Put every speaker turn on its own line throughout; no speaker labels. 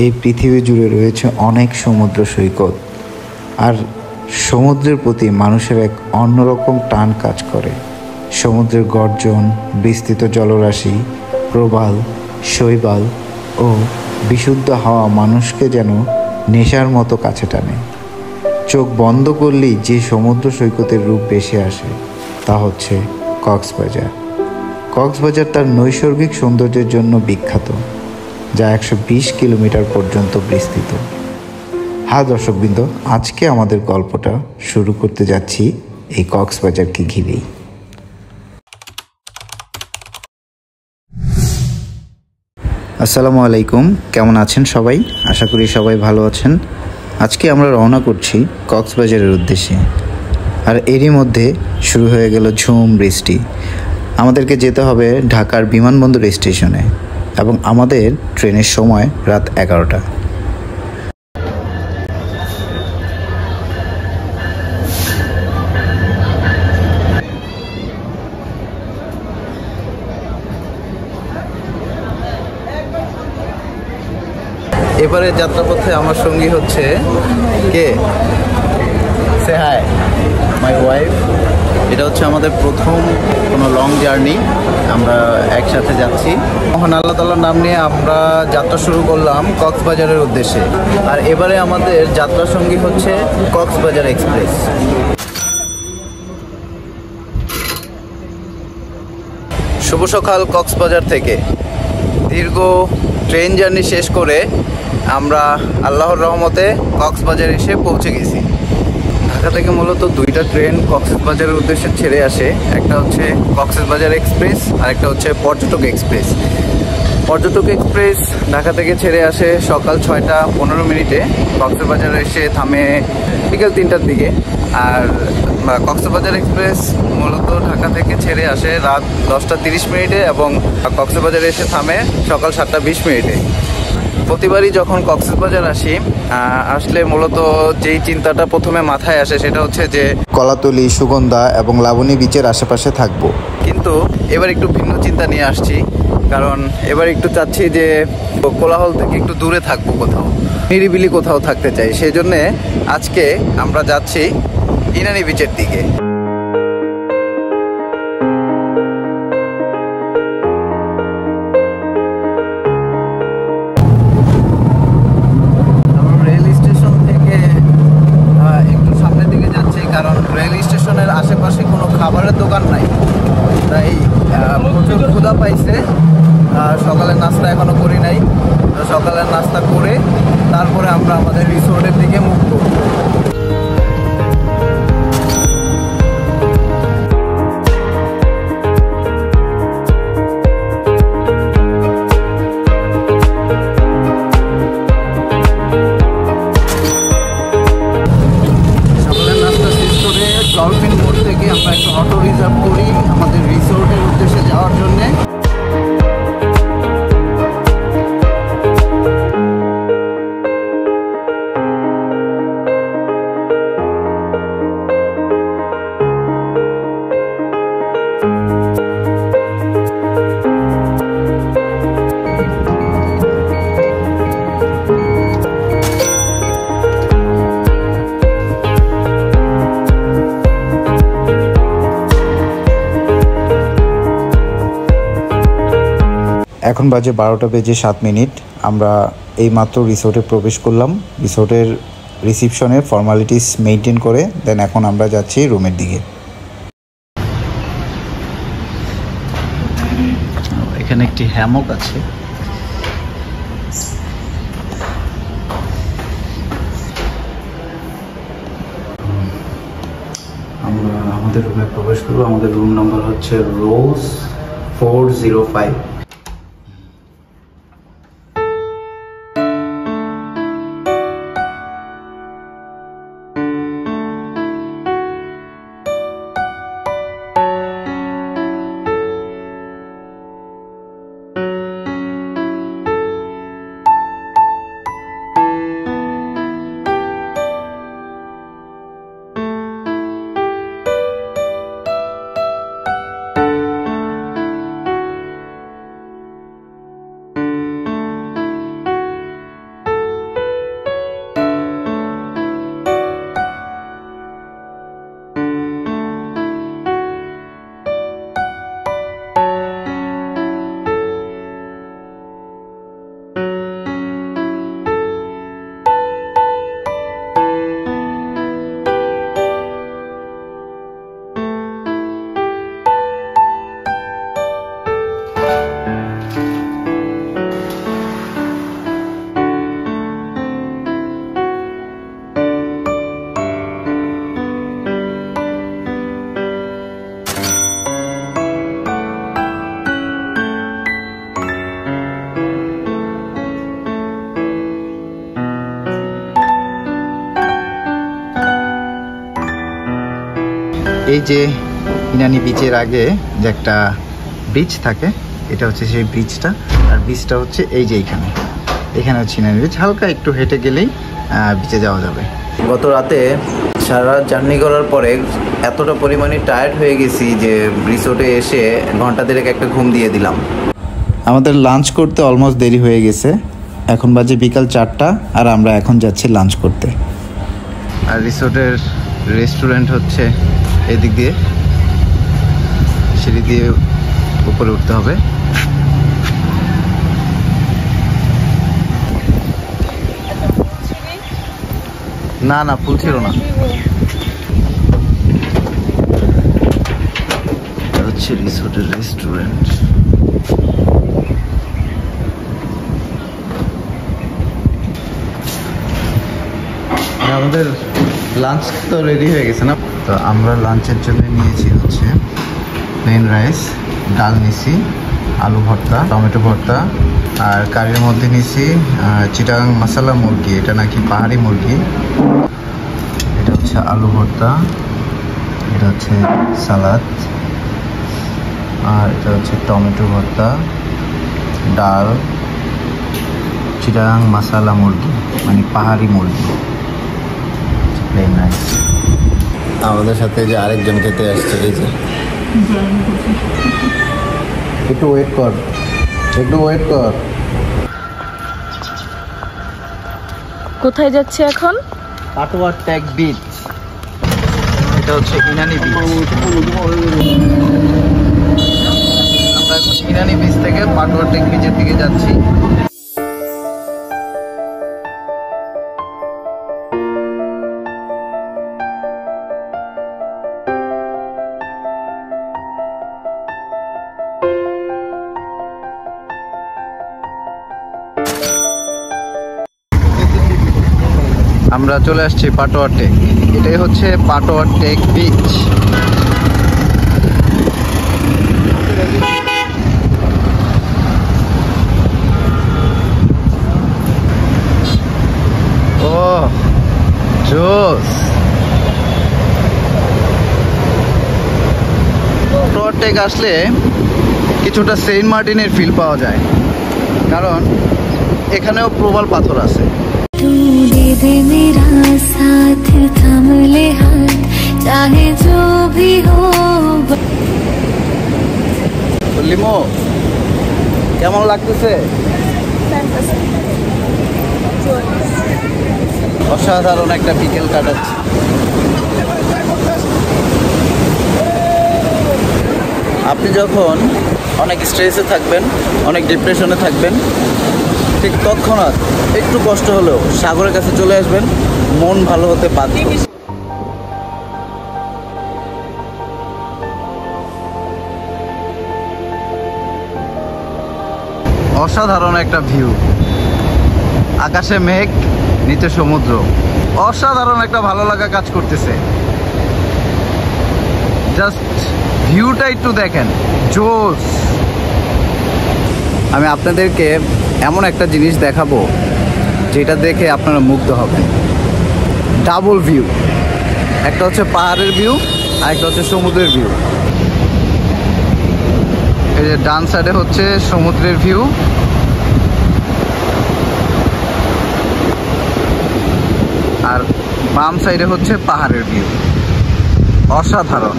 এই পৃথিবী জুড়ে রয়েছে অনেক সমুদ্র সৈকত, আর সমুদ্রের প্রতি মানুষের এক অন্যরকম টান কাজ করে। সমুদ্রের গর্জন, বিস্তৃত জলরাশি, প্রবাল, শৈবাল ও বিশুদ্ধ হাওয়া মানুষকে যেন নেশার মতো কাছে টানে। চোখ বন্ধ করলেই যে সমুদ্র সৈকতের রূপ ভেসে আসে তা হচ্ছে কক্সবাজার। কক্সবাজার তার নৈসর্গিক সৌন্দর্যের জন্য বিখ্যাত, যা 120 কিলোমিটার পর্যন্ত বিস্তৃত। হ্যাঁ দর্শকবৃন্দ, আজকে আমাদের গল্পটা শুরু করতে যাচ্ছি এই কক্সবাজারকে ঘিরেই। আসসালামু আলাইকুম, কেমন আছেন সবাই? আশা করি সবাই ভালো আছেন। আজকে আমরা রওনা করছি কক্সবাজারের উদ্দেশ্যে, আর এরই মধ্যে শুরু হয়ে গেল ঝুম বৃষ্টি। আমাদেরকে যেতে হবে ঢাকার বিমানবন্দর স্টেশনে, এবং আমাদের ট্রেনের সময় রাত 11টা। এবারে যাত্রাপথে আমার সঙ্গী হচ্ছে কে? সে হাই, মাই ওয়াইফ। এটা হচ্ছে আমাদের প্রথম কোনো লং জার্নি, আমরা একসাথে যাচ্ছি। মহান আল্লাহ তাআলার নাম নিয়ে আমরা যাত্রা শুরু করলাম কক্সবাজারের উদ্দেশ্যে। আর এবারে আমাদের যাত্রা সঙ্গী হচ্ছে কক্সবাজার এক্সপ্রেস। শুভ সকাল কক্সবাজার থেকে। দীর্ঘ ট্রেন জার্নি শেষ করে আমরা আল্লাহর রহমতে কক্সবাজার এসে পৌঁছে গেছি। ঢাকা থেকে মূলত দুইটা ট্রেন কক্সবাজারের উদ্দেশ্যে ছেড়ে আসে, একটা হচ্ছে কক্সবাজার এক্সপ্রেস আর একটা হচ্ছে পর্যটক এক্সপ্রেস। পর্যটক এক্সপ্রেস ঢাকা থেকে ছেড়ে আসে সকাল 6টা 15 কক্সবাজারে এসে থামে বিকেল 3টার দিকে। আর কক্সবাজার এক্সপ্রেস মূলত ঢাকা থেকে ছেড়ে আসে রাত 10টা 30 এবং কক্সবাজারে এসে থামে সকাল 7টা 20। প্রতিবারই যখন কক্সবাজার আসলে মূলত যেই চিন্তাটা প্রথমে মাথায় আসে সেটা হচ্ছে যে কলাতলি, সুগন্ধা এবং লাবণী বিচের আশেপাশে থাকবো। কিন্তু এবার একটু ভিন্ন চিন্তা নিয়ে আসছি, কারণ এবার একটু চাচ্ছি যে কোলাহল থেকে একটু দূরে থাকবো, কোথাও নিরিবিলি কোথাও থাকতে চাই। সেই জন্যে আজকে আমরা যাচ্ছি ইনানি বিচের দিকে। কারণ রেল স্টেশনের আশেপাশে কোনো খাবারের দোকান নাই, তাই প্রচুর ক্ষুধা পাইছে। সকালের নাস্তা এখনো করি নাই, সকালের নাস্তা করে তারপরে আমরা আমাদের রিসোর্টের দিকে মুভ করব। ডলফিন মোড় থেকে আমরা একটা অটো রিজার্ভ করি আমাদের রিসোর্টের উদ্দেশ্যে যাওয়ার জন্যে। এখন বাজে 12টা 7। আমরা এইমাত্র রিসোর্টে প্রবেশ করলাম। রিসোর্টের রিসিপশনের ফর্মালিটিস মেনটেন করে দেন এখন আমরা যাচ্ছি রুমের দিকে। এখানে একটি হ্যামক আছে। আমরা আমাদের রুমে প্রবেশ করবো। আমাদের রুম নাম্বার হচ্ছে রোজ 405। এই যে ইনানি বিচের আগে যে একটা ব্রিজ থাকে, এটা হচ্ছে সেই ব্রিজটা। আর ব্রিজটা হচ্ছে এই যে এখানে হচ্ছে ইনানি বিচ। হালকা একটু হেঁটে গেলেই বিচে যাওয়া যাবে। গত রাতে সারা জার্নি করার পরে এতটা পরিমাণে টায়ার্ড হয়ে গেছি যে রিসোর্টে এসে ঘন্টা দেড়েক একটা ঘুম দিয়ে দিলাম। আমাদের লাঞ্চ করতে অলমোস্ট দেরি হয়ে গেছে। এখন বাজে বিকাল 4টা আর আমরা এখন যাচ্ছি লাঞ্চ করতে। আর রিসোর্টের রেস্টুরেন্ট হচ্ছে এদিক দিয়ে, সিঁড়ি দিয়ে উপরে উঠতে হবে। না না, ফুল ছিল না। এটা হচ্ছে রিসোর্টের রেস্টুরেন্ট। আমাদের লাঞ্চ তো রেডি হয়ে গেছে না? তো আমরা লাঞ্চের জন্য নিয়েছি হচ্ছে প্লেন রাইস, ডাল নিছি, আলু ভর্তা, টমেটো ভর্তা, আর কারির মধ্যে নিছি চিটাগাং মশলা মুরগি। এটা নাকি পাহাড়ি মুরগি। এটা হচ্ছে আলু ভর্তা, এটা হচ্ছে সালাদ, আর এটা হচ্ছে টমেটো ভর্তা, ডাল, চিটাগাং মশলা মুরগি মানে পাহাড়ি মুরগি, প্লেন রাইস। আমাদের সাথে যে আরেকজন খেতে আসছে, এই যে একটু ওয়েট কর।
কোথায় যাচ্ছে এখন?
Patuartek beach. এটা হচ্ছে ইনানি বিচ। আমরা এখন ইনানি বিচ থেকে পাটোয়ার টেক বিচের দিকে যাচ্ছি। আমরা চলে আসছি পাটোয়ার টেক। এটাই হচ্ছে পাটোয়ার টেক বিচ। ও জোস! পাটোয়ার টেক আসলে কিছুটা সেন্ট মার্টিনের ফিল পাওয়া যায়, কারণ এখানেও প্রবাল পাথর আছে।
तू दे दे मेरा साथ, थाम ले हाथ, चाहे जो भी हो।
লিমো, কেমন লাগতেছে? অসাধারণ একটা বিকেল কাটাচ্ছি। আপনি যখন অনেক স্ট্রেসে থাকবেন, অনেক ডিপ্রেশনে থাকবেন, ঠিক তৎক্ষণাৎ একটু কষ্ট হলেও সাগরের কাছে চলে আসবেন, মন ভালো হতে বাধ্য। অসাধারণ একটা ভিউ, আকাশে মেঘ, নিচে সমুদ্র। অসাধারণ একটা ভালো লাগা কাজ করতেছে। জাস্ট ভিউটা একটু দেখেন, জোস। আমি আপনাদেরকে এমন একটা জিনিস দেখাবো যেটা দেখে আপনারা মুগ্ধ হবেন। ডাবল ভিউ, একটা হচ্ছে পাহাড়ের ভিউ আর একটা হচ্ছে সমুদ্রের ভিউ। এই যে ডান সাইডে হচ্ছে সমুদ্রের ভিউ, আর বাম সাইডে হচ্ছে পাহাড়ের ভিউ। অসাধারণ।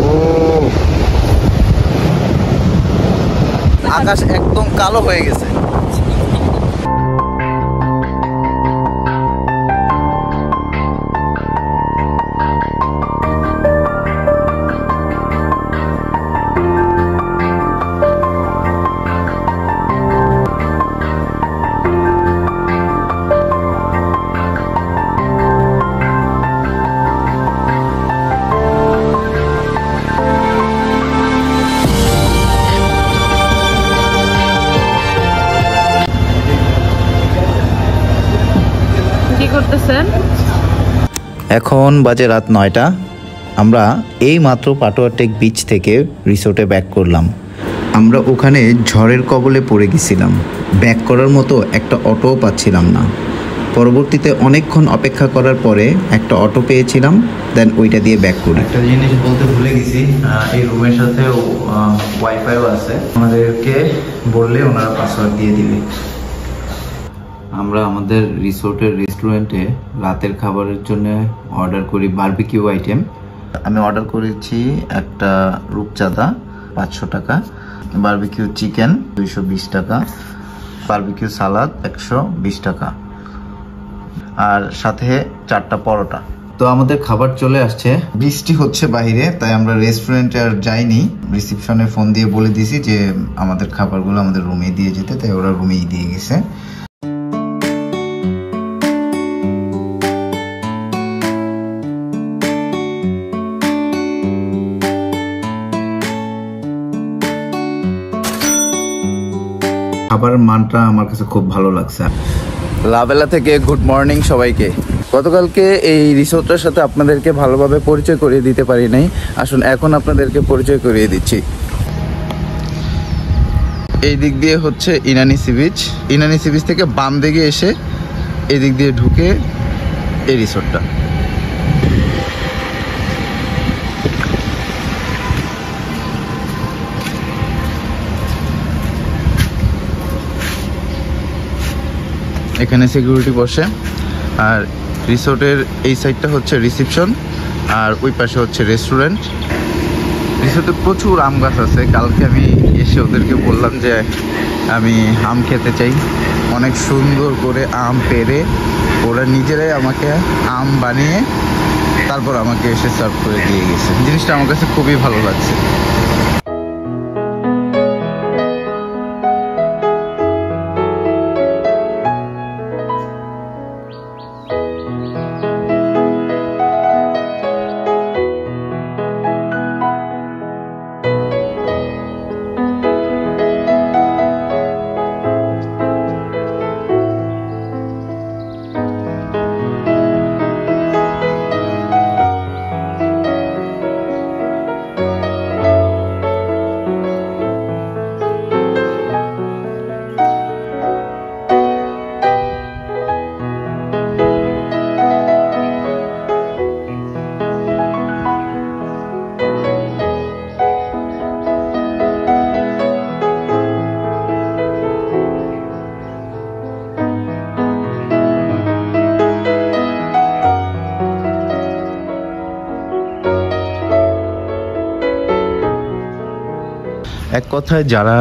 ও, আকাশ একদম কালো হয়ে গেছে। এখন বাজে রাত 9টা। আমরা এই মাত্র পাটোয়ার টেক বিচ থেকে রিসোর্টে ব্যাক করলাম। আমরা ওখানে ঝড়ের কবলে পড়ে গেছিলাম, ব্যাক করার মতো একটা অটোও পাচ্ছিলাম না। পরবর্তীতে অনেকক্ষণ অপেক্ষা করার পরে একটা অটো পেয়েছিলাম, দেন ওইটা দিয়ে ব্যাক করি। একটা জিনিস বলতে ভুলে গেছি, এই রুমের সাথে ওয়াইফাইও আছে, আমাদেরকে বললে ওনারা পাসওয়ার্ড দিয়ে দিবে। আমরা আমাদের রিসোর্টের রেস্টুরেন্টে রাতের খাবারের জন্য অর্ডার করি বারবিকিউ আইটেম। আমি অর্ডার করেছি একটা রূপচাঁদা 500 টাকা, বারবিকিউ চিকেন 220 টাকা, বারবিকিউ সালাদ 120 টাকা, আর সাথে 4টা পরোটা। তো আমাদের খাবার চলে আসছে। বৃষ্টি হচ্ছে বাইরে, তাই আমরা রেস্টুরেন্টে আর যাইনি। রিসেপশনে ফোন দিয়ে বলে দিয়েছি যে আমাদের খাবারগুলো আমাদের রুমে দিয়ে যেতে, তাই ওরা রুমেই দিয়ে গেছে। খাবারের মানটা আমার কাছে খুব ভালো লাগছে। লাভেলা থেকে গুড মর্নিং সবাইকে। গতকালকে এই রিসোর্টের সাথে আপনাদেরকে ভালোভাবে পরিচয় করিয়ে দিতে পারি নাই, আসুন এখন আপনাদেরকে পরিচয় করিয়ে দিচ্ছি। এই দিক দিয়ে হচ্ছে Inani sea beach. Inani sea beach থেকে বাম দিকে এসে এই দিক দিয়ে ঢুকে এই রিসোর্টটা। এখানে সিকিউরিটি বসে, আর রিসোর্টের এই সাইডটা হচ্ছে রিসেপশন, আর ওই পাশে হচ্ছে রেস্টুরেন্ট। রিসোর্টে প্রচুর আম গাছ আছে। কালকে আমি এসে ওদেরকে বললাম যে আমি আম খেতে চাই। অনেক সুন্দর করে আম পেড়ে ওরা নিজেরাই আমাকে আম বানিয়ে তারপর আমাকে এসে সার্ভ করে দিয়ে গেছে। জিনিসটা আমার কাছে খুবই ভালো লাগছে। এক কথায় যারা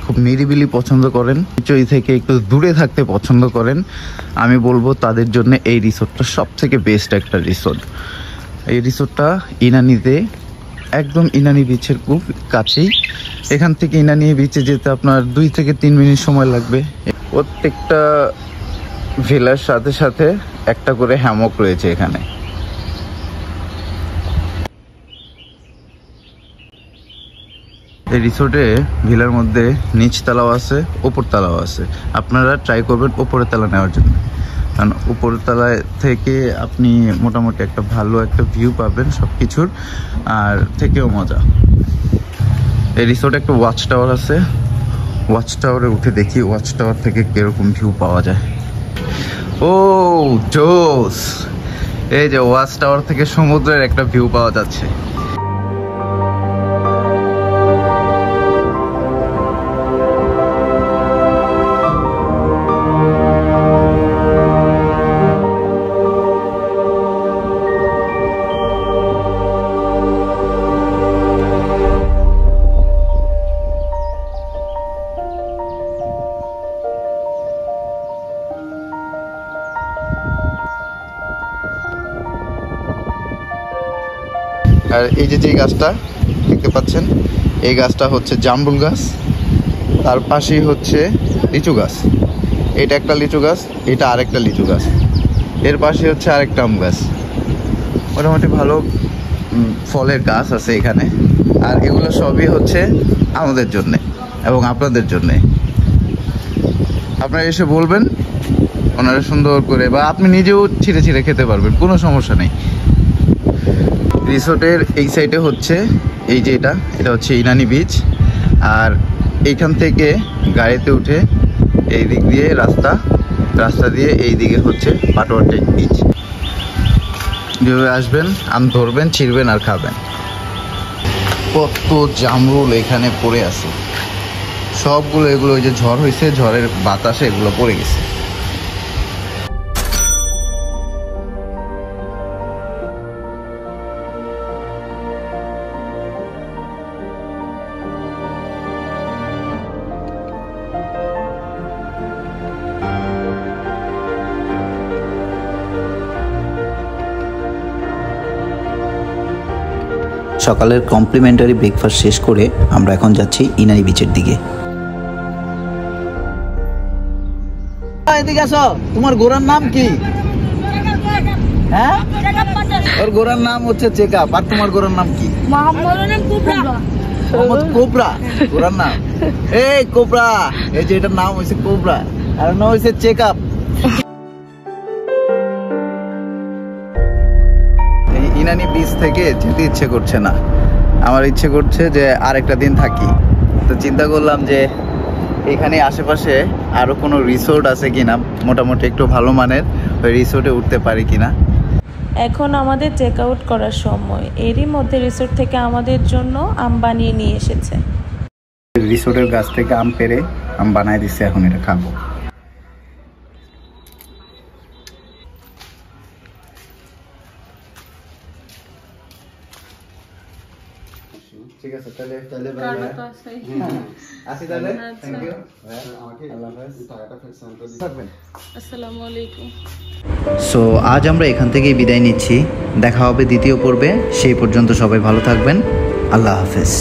খুব নিরিবিলি পছন্দ করেন, চই থেকে একটু দূরে থাকতে পছন্দ করেন, আমি বলবো তাদের জন্য এই রিসোর্টটা সব থেকে বেস্ট একটা রিসোর্ট। এই রিসোর্টটা ইনানিতে, একদম ইনানি বিচের খুব কাছেই। এখান থেকে ইনানি বিচে যেতে আপনার 2 থেকে 3 মিনিট সময় লাগবে। প্রত্যেকটা ভিলার সাথে সাথে একটা করে হ্যামক রয়েছে এখানে। এই রিসোর্টে ভিলার মধ্যে নিচতলাও আছে, উপরতলাও আছে। আপনারা ট্রাই করবেন উপরের তলা নেওয়ার জন্য, কারণ উপরের তলায় থেকে আপনি মোটামুটি একটা ভালো একটা ভিউ পাবেন সব কিছুর, আর থেকেও মজা। এই রিসোর্টে একটা ওয়াচ টাওয়ার আছে, ওয়াচ টাওয়ারে উঠে দেখি ওয়াচ টাওয়ার থেকে কিরকম ভিউ পাওয়া যায়। ও জোস! এই যে ওয়াচ টাওয়ার থেকে সমুদ্রের একটা ভিউ পাওয়া যাচ্ছে। আর এই যে গাছটা দেখতে পাচ্ছেন, এই গাছটা হচ্ছে জামরুল গাছ, তার পাশেই হচ্ছে লিচু গাছ। এটা একটা লিচু গাছ, এটা আরেকটা লিচু গাছ, এর পাশে হচ্ছে আরেকটা আম গাছ। মোটামুটি ভালো ফলের গাছ আছে এখানে, আর এগুলো সবই হচ্ছে আমাদের জন্যে এবং আপনাদের জন্যে। আপনারা এসে বলবেন, ওনারা সুন্দর করে, বা আপনি নিজেও ছিঁড়ে ছিঁড়ে খেতে পারবেন, কোনো সমস্যা নেই। রিসোর্টের এই সাইডে হচ্ছে এই যে এটা হচ্ছে ইনানি বিচ, আর এইখান থেকে গাড়িতে উঠে এই দিক দিয়ে রাস্তা রাস্তা দিয়ে এই দিকে হচ্ছে পাটোয়া টেক বিচ। যেভাবে আসবেন আম ধরবেন, ছিঁড়বেন আর খাবেন। কত জামরুল এখানে পড়ে আছে, সবগুলো এগুলো ওই যে ঝড় হয়েছে, ঝড়ের বাতাসে এগুলো পড়ে গেছে।
সকালের কমপ্লিমেন্টারি ব্রেকফাস্ট শেষ করে আমরা এখন যাচ্ছি ইনানি বিচের দিকে।
এদিকে আসো, তোমার ঘোড়ার নাম কি? হ্যাঁ, ওর ঘোড়ার নাম হচ্ছে চেকআপ। আর তোমার ঘোড়ার নাম কি? মোহাম্মদ কোবরা ঘোড়ার নাম। এই কোবরা, এই যে এটার নাম হয়েছে কোবরা আর নাম হয়েছে চেকআপ। এই ইনানি বিচ থেকে যেতে ইচ্ছে করছে না, আমার ইচ্ছে করছে যে আরেকটা দিন থাকি। তো চিন্তা করলাম যে এখানে আশেপাশে আরো কোনো রিসোর্ট আছে কিনা, মোটামুটি একটু ভালো মানের, ওই রিসোর্টে উঠতে পারি কিনা।
এখন আমাদের চেক আউট করার সময়। এরই মধ্যে রিসোর্ট থেকে আমাদের জন্য আম বানিয়ে নিয়ে এসেছে।
রিসোর্টের গাছ থেকে আম পেড়ে আম বানাই দিচ্ছে, এখন এটা খাবো। ঠিক আছে, তাহলে আসি তাহলে। থ্যাংক ইউ, আল্লাহ হাফেজ।
আসসালামু আলাইকুম।
সো আজ আমরা এখান থেকেই বিদায় নিচ্ছি। দেখা হবে দ্বিতীয় পর্বে। সেই পর্যন্ত সবাই ভালো থাকবেন। আল্লাহ হাফেজ।